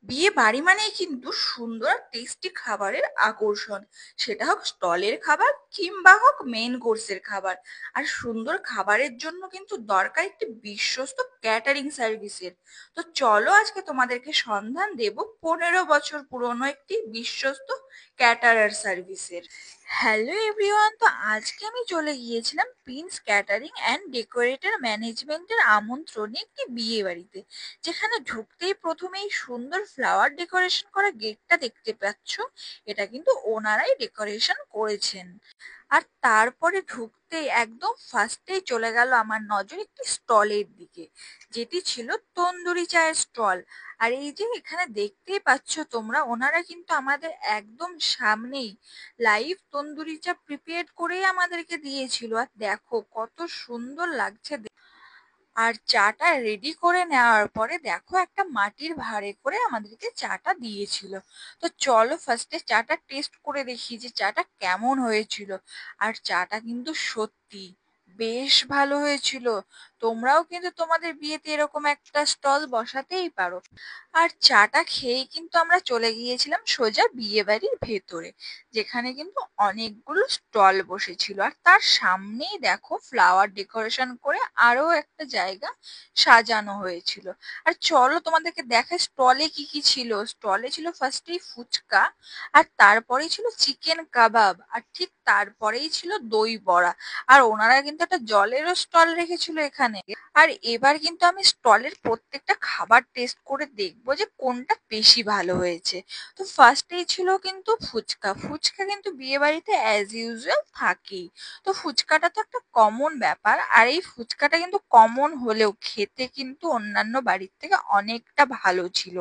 বিয়ে বাড়ি মানেই কিন্তু সুন্দর আর টেস্টি খাবারের আকর্ষণ। সেটা হোক স্টলের খাবার কিংবা হোক মেন কোর্সের খাবার। আর সুন্দর খাবারের জন্য কিন্তু দরকার একটি বিশ্বস্ত ক্যাটারিং সার্ভিসের। তো চলো আজকে তোমাদেরকে সন্ধান দেব 15 বছর পুরনো একটি বিশ্বস্ত ক্যাটারার সার্ভিসের। হ্যালো এভরিওয়ান, তো আজকে আমি চলে গিয়েছিলাম প্রিন্স ক্যাটারিং অ্যান্ড ডেকোরেটর ম্যানেজমেন্টের আমন্ত্রণে একটি বিয়ে বাড়িতে, যেখানে ঢুকতেই প্রথমেই সুন্দর ফ্লাওয়ার ডেকোরেশন করা গেটটা দেখতে পাচ্ছ। এটা কিন্তু ওনারাই ডেকোরেশন করেছেন। আর তারপরে ঢুকতেই একদম ফার্স্টেই চলে গেল আমার নজর একটি স্টলের দিকে, যেটি ছিল তন্দুরি চায়ের স্টল। আর এই যে এখানে দেখতেই পাচ্ছ তোমরা, ওনারা কিন্তু আমাদের একদম সামনেই লাইভ তন্দুরি চা প্রিপেয়ার করেই আমাদেরকে দিয়েছিল। আর দেখো কত সুন্দর লাগছে। আর চাটা রেডি করে নেওয়ার পরে দেখো একটা মাটির ভাঁড়ে করে আমাদেরকে চাটা দিয়েছিল। তো চলো ফার্স্টে চাটা টেস্ট করে দেখি যে চাটা কেমন হয়েছিল। আর চাটা কিন্তু সত্যি বেশ ভালো হয়েছিল। তোমরাও কিন্তু তোমাদের বিয়েতে এরকম একটা স্টল বসাতেই পারো। আর চাটা খেয়েই কিন্তু আমরা চলে গিয়েছিলাম সোজা বিয়ে বাড়ির ভেতরে, যেখানে কিন্তু অনেকগুলো স্টল বসেছিল। আর তার সামনেই দেখো ফ্লাওয়ার ডেকোরেশন করে আরো একটা জায়গা সাজানো হয়েছিল। আর চলো তোমাদেরকে দেখাই স্টলে কি কি ছিল। স্টলে ছিল ফার্স্টেই ফুচকা, আর তারপরেই ছিল চিকেন কাবাব, আর ঠিক তারপরেই ছিল দই বড়া। আর ওনারা কিন্তু একটা জলেরও স্টল রেখেছিল এখানে। আর এবার কিন্তু আমি স্টলের প্রত্যেকটা খাবার টেস্ট করে দেখবো যে কোনটা বেশি ভালো হয়েছে। তো ফার্স্টেই ছিল কিন্তু ফুচকা। ফুচকা কিন্তু বিয়ে বাড়িতে অ্যাজ ইউজুয়াল থাকেই। তো ফুচকাটা তো একটা কমন ব্যাপার, আর এই ফুচকাটা কিন্তু কমন হলেও খেতে কিন্তু অন্যান্য বাড়ির থেকে অনেকটা ভালো ছিল।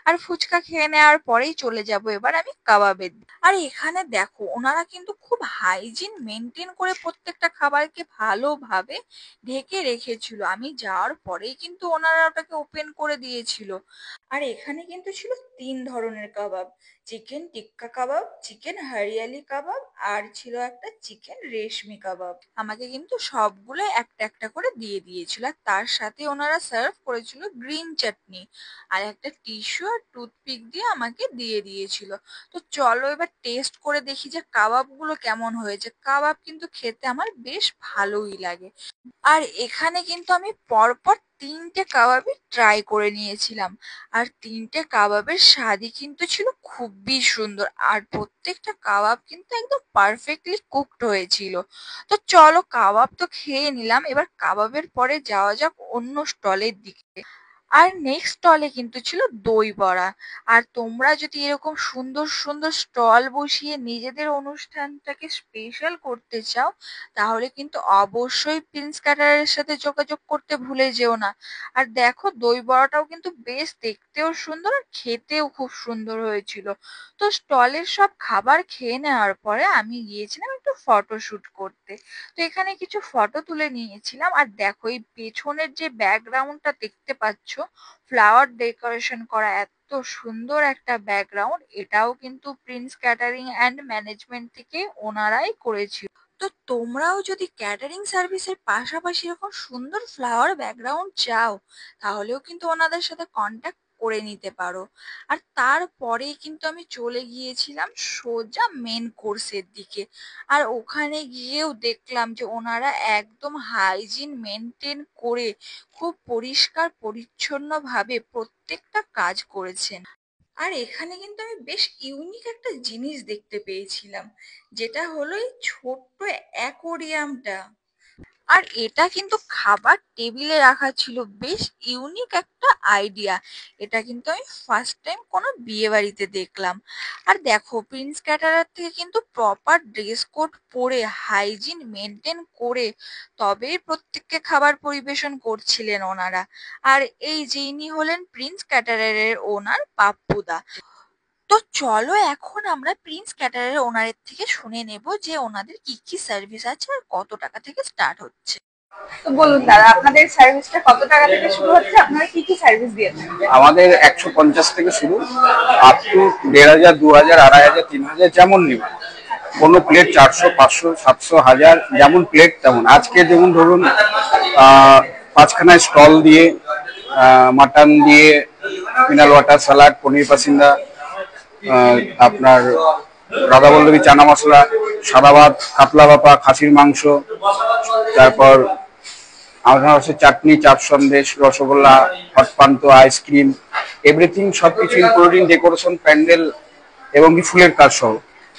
আর ফুচকা খেয়ে নেওয়ার পরেই চলে যাব এবার আমি কাবাবের দিকে। আর এখানে দেখো ওনারা কিন্তু খুব হাইজিন মেনটেন করে প্রত্যেকটা খাবারকে ভালোভাবে ঢেকে রেখেছিল। আমি যাওয়ার পরেই কিন্তু ওনারা ওটাকে ওপেন করে দিয়েছিল। আর এখানে কিন্তু ছিল 3 ধরনের কাবাব: চিকেন টিক্কা কাবাব, চিকেন হরিয়ালি কাবাব, আর ছিল একটা চিকেন রেশমি কাবাব। আমাকে কিন্তু সবগুলো একটা একটা করে দিয়ে দিয়েছিল। আর তার সাথে ওনারা সার্ভ করেছিল গ্রিন চাটনি, আর একটা টিস্যু আর টুথপিক দিয়ে আমাকে দিয়ে দিয়েছিল। তো চলো এবার টেস্ট করে দেখি যে কাবাবগুলো কেমন হয়েছে। কাবাব কিন্তু খেতে আমার বেশ ভালোই লাগে। আর এখানে কিন্তু আমি পরপর 3টে কাবাবই ট্রাই করে নিয়েছিলাম। আর 3টে কাবাবের স্বাদই কিন্তু ছিল খুবই সুন্দর। আর প্রত্যেকটা কাবাব কিন্তু একদম পারফেক্টলি কুকড হয়েছিল। তো চলো কাবাব তো খেয়ে নিলাম, এবার কাবাবের পরে যাওয়া যাক অন্য স্টলের দিকে। আর নেক্সট স্টলে কিন্তু ছিল দই বড়া। আর তোমরা যদি এরকম সুন্দর সুন্দর স্টল বসিয়ে নিজেদের অনুষ্ঠানটাকে স্পেশাল করতে চাও, তাহলে কিন্তু অবশ্যই প্রিন্স ক্যাটারারের সাথে যোগাযোগ করতে ভুলে যেও না। আর দেখো দই বড়াটাও কিন্তু বেশ দেখতেও সুন্দর আর খেতেও খুব সুন্দর হয়েছিল। তো স্টলের সব খাবার খেয়ে নেওয়ার পরে আমি গিয়েছিলাম একটু ফটোশুট করতে। তো এখানে কিছু ফটো তুলে নিয়েছিলাম। আর দেখো এই পেছনের যে ব্যাকগ্রাউন্ডটা দেখতে পাচ্ছ, ফ্লাওয়ার ডেকোরেশন করা এত সুন্দর একটা ব্যাকগ্রাউন্ড, এটাও কিন্তু প্রিন্স ক্যাটারিং অ্যান্ড ম্যানেজমেন্ট থেকে ওনারাই করেছিল। তো তোমরাও যদি ক্যাটারিং সার্ভিসের পাশাপাশি এরকম সুন্দর ফ্লাওয়ার ব্যাকগ্রাউন্ড চাও, তাহলেও কিন্তু ওনাদের সাথে কন্ট্যাক্ট করে নিতে পারো। আর তারপরেই কিন্তু আমি চলে গিয়েছিলাম সোজা মেন কোর্সের দিকে। আর ওখানে গিয়েও দেখলাম যে ওনারা একদম হাইজিন মেনটেন করে খুব পরিষ্কার পরিচ্ছন্ন ভাবে প্রত্যেকটা কাজ করেছেন। আর এখানে কিন্তু আমি বেশ ইউনিক একটা জিনিস দেখতে পেয়েছিলাম, যেটা হলো এই ছোট্ট অ্যাকোরিয়ামটা। আর এটা কিন্তু খাবার টেবিলে রাখা ছিল, বেশ ইউনিক একটা আইডিয়া। এটা কিন্তু আমি ফার্স্ট টাইম কোনো বিয়ে বাড়িতে দেখলাম। আর দেখো প্রিন্স ক্যাটারার থেকে কিন্তু প্রপার ড্রেস কোড পরে হাইজিন মেনটেন করে তবেই প্রত্যেককে খাবার পরিবেশন করছিলেন ওনারা। আর এই যে ইনি হলেন প্রিন্স ক্যাটারারের ওনার পাপ্পুদা। তো চলো এখন আমরা প্রিন্স ক্যাটারারের ওনারের থেকে শুনে নেব যে ওনাদের কি কি সার্ভিস আছে আর কত টাকা থেকে স্টার্ট হচ্ছে। তো বলুন দাদা, আপনাদের সার্ভিসটা কত টাকা থেকে শুরু হচ্ছে? আপনারা কি কি সার্ভিস দিয়ে থাকেন? আমাদের 150 থেকে শুরু, আপ টু 1500, 2000, 2500, 3000 যেমন নিব। কোনো প্লেট 400, 500, 700, 1000, যেমন প্লেট তেমন। আজকে যেমন ধরুন 5খানা স্টল দিয়ে, মাটন দিয়ে, মিনারেল ওয়াটার, স্যালাড, পনির পাসিন্দা, আপনার রাধাবল্লভী চানা মশলা, সাদা ভাত, কাতলা ভাপা, খাসির মাংস, তারপর আমার হচ্ছে চাটনি, চাপ সন্দেশ, রসগোল্লা, হট পান্তো, আইসক্রিম, এভরিথিং, সবকিছু ইনক্লুডিং ডেকোরেশন, প্যান্ডেল এবং কি ফুলের কাজ সহ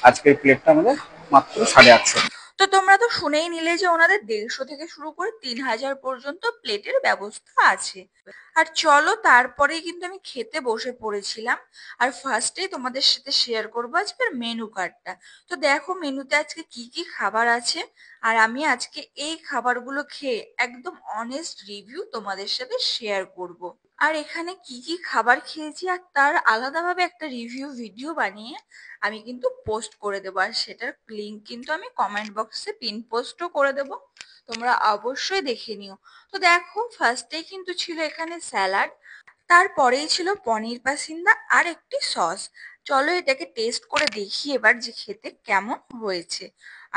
আজকের প্লেটটা আমাদের মাত্র 850। তো তোমরা তো শুনেই নিলে যে ওনাদের 150 থেকে শুরু করে 3000 পর্যন্ত প্লেটের ব্যবস্থা আছে। আর চলো তারপরেই কিন্তু আমি খেতে বসে পড়েছিলাম। আর ফার্স্টেই তোমাদের সাথে শেয়ার করবো আজকের মেনু কার্ডটা। তো দেখো মেনুতে আজকে কি কি খাবার আছে, আর আমি আজকে এই খাবারগুলো খেয়ে একদম অনেস্ট রিভিউ তোমাদের সাথে শেয়ার করব। আর এখানে কি কি খাবার খেয়েছি আর তার আলাদাভাবে একটা রিভিউ ভিডিও বানিয়ে আমি কিন্তু পোস্ট করে দেবো, আর সেটার লিঙ্ক কিন্তু আমি কমেন্ট বক্সে পিন পোস্টও করে দেবো, তোমরা অবশ্যই দেখে নিও। তো দেখো ফার্স্টেই কিন্তু ছিল এখানে স্যালাড, তারপরেই ছিল পনির পাসিন্দা আর একটি সস। চলো এটাকে টেস্ট করে দেখি এবার যে খেতে কেমন হয়েছে।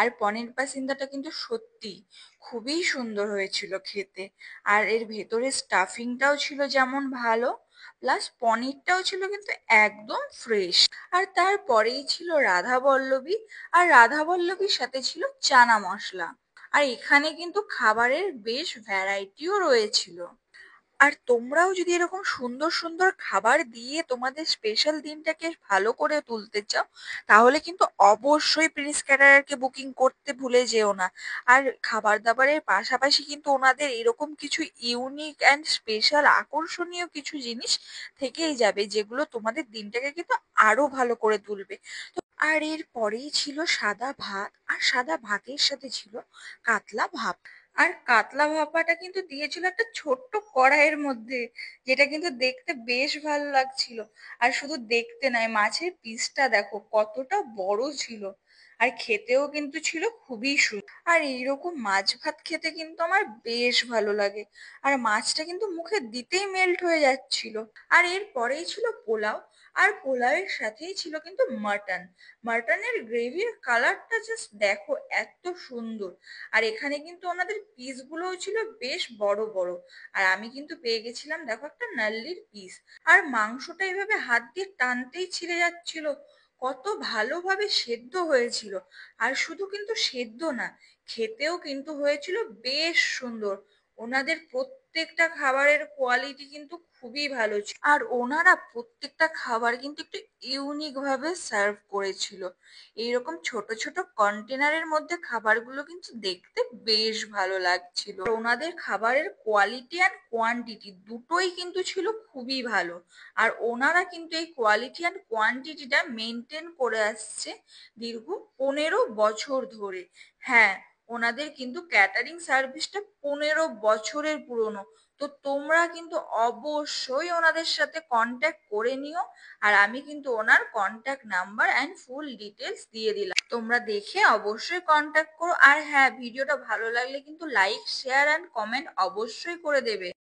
আর পনির পাসিন্দাটা কিন্তু সত্যি খুবই সুন্দর হয়েছিল খেতে। আর এর ভেতরে স্টাফিংটাও ছিল যেমন ভালো, প্লাস পনিরটাও ছিল কিন্তু একদম ফ্রেশ। আর তারপরেই ছিল রাধা বল্লভী, আর রাধা বল্লভীর সাথে ছিল চানা মশলা। আর এখানে কিন্তু খাবারের বেশ ভ্যারাইটিও রয়েছিল। আর তোমরাও যদি এরকম সুন্দর সুন্দর খাবার দিয়ে তোমাদের স্পেশাল দিনটাকে ভালো করে তুলতে চাও, তাহলে কিন্তু অবশ্যই প্রিন্স ক্যাটারারকে বুকিং করতে ভুলে যেও না। আর খাবার দাবারের পাশাপাশি কিন্তু ওনাদের এরকম কিছু ইউনিক অ্যান্ড স্পেশাল আকর্ষণীয় কিছু জিনিস থেকেই যাবে, যেগুলো তোমাদের দিনটাকে কিন্তু আরো ভালো করে তুলবে। তো আর এর পরেই ছিল সাদা ভাত, আর সাদা ভাতের সাথে ছিল কাতলা ভাপ। আর কাতলা ভাপাটা কিন্তু দিয়েছিল একটা ছোট্ট কড়াইয়ের মধ্যে, যেটা কিন্তু দেখতে বেশ ভালো লাগছিল। আর শুধু দেখতে নয়, মাছের পিসটা দেখো কতটা বড় ছিল, আর খেতেও কিন্তু ছিল খুবই সুন্দর। আর এইরকম মাছ ভাত খেতে কিন্তু আমার বেশ ভালো লাগে, আর মাছটা কিন্তু মুখে দিতেই মেল্ট হয়ে যাচ্ছিল। আর এর পরেই ছিল পোলাও, আর পোলাওয়ের সাথেই ছিল কিন্তু মাটন। মাটনের গ্রেভির কালারটা জাস্ট দেখো এত সুন্দর। আর এখানে কিন্তু ওনাদের পিস গুলোও ছিল বেশ বড় বড়। আর আমি কিন্তু পেয়ে গেছিলাম দেখো একটা নাল্লির পিস। আর মাংসটা এইভাবে হাত দিয়ে টানতেই ছিঁড়ে যাচ্ছিল, কত ভালোভাবে সেদ্ধ হয়েছিল। আর শুধু কিন্তু সেদ্ধ না, খেতেও কিন্তু হয়েছিল বেশ সুন্দর। ওনাদের প্রত্যেকটা খাবারের কোয়ালিটি কিন্তু খুবই ভালো ছিল, আর ওনারা প্রত্যেকটা খাবার কিন্তু একটু ইউনিক ভাবে সার্ভ করেছিল। এইরকম ছোট ছোট কন্টেনারের মধ্যে খাবারগুলো কিন্তু দেখতে বেশ ভালো লাগছিল। আর ওনাদের খাবারের কোয়ালিটি অ্যান্ড কোয়ান্টিটি দুটোই কিন্তু ছিল খুবই ভালো। আর ওনারা কিন্তু এই কোয়ালিটি অ্যান্ড কোয়ান্টিটিটা মেনটেন করে আসছে দীর্ঘ 15 বছর ধরে। হ্যাঁ, ওনাদের কিন্তু ক্যাটারিং সার্ভিসটা 15 বছরের পুরনো। তো তোমরা কিন্তু অবশ্যই ওনাদের সাথে কন্ট্যাক্ট করে নিও। আর আমি কিন্তু ওনার contact number and full details দিয়ে দিলাম, তোমরা দেখে অবশ্যই কন্ট্যাক্ট করো। আর হ্যাঁ, ভিডিওটা ভালো লাগলে কিন্তু লাইক, শেয়ার অ্যান্ড কমেন্ট অবশ্যই করে দেবে।